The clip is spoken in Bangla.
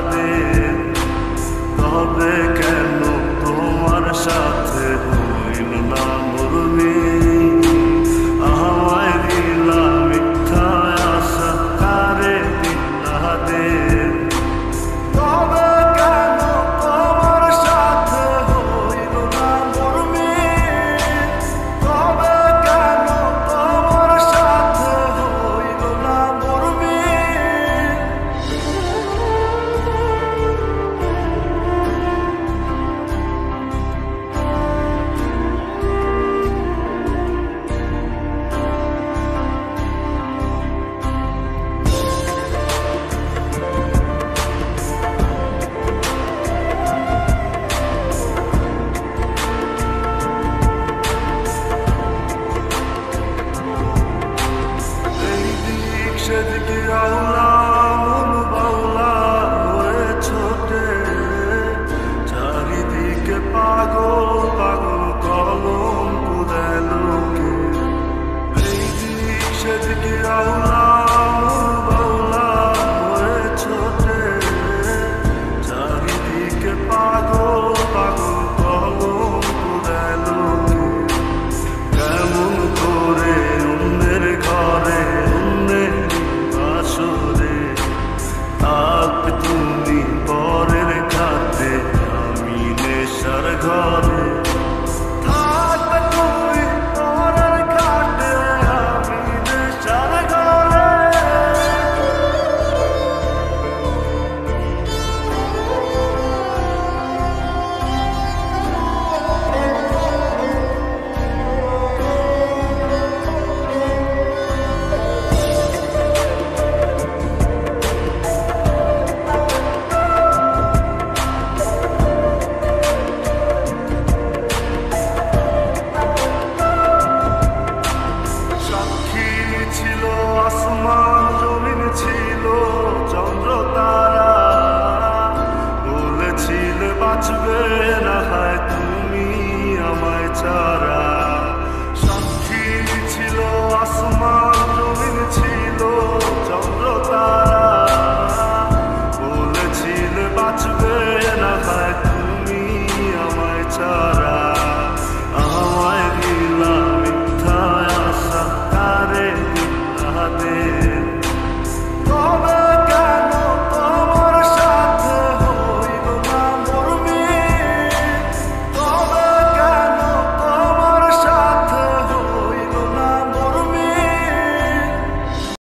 তাদের, তবে কেন তোমার সাথে হইল না মোর মিল? আমায় দিলা মিথ্যা আশা, কারে দিলা দের? তবে কেন তোমার সাথে হইল না মোর মিল? তবে কেন তোমার সাথে হইল না মোর মিল? সেদিকে আওলা মন বাউলা হয়ে ছোটে, চারিদিকে পাগল পাগল কলঙ্ক দেয় লোকে। এই দিক সেদিকে আওলা মন বাউলা হয়ে ছোটে, চারিদিকে পাগল পাগল কলঙ্ক দেয় লোকে। কেমন করে অন্যের ঘরে অন্যের আসরে থাকবে তুমি পরের খাতে, আমি নেশার ঘরে। থাকবে তুমি পরের খাতে, আমি নেশার ঘরে। ছিল আসমান জমিন, ছিল চন্দ্র তারা, বলেছিলে বাঁচবে না হয় তুমি আমায় ছাড়া।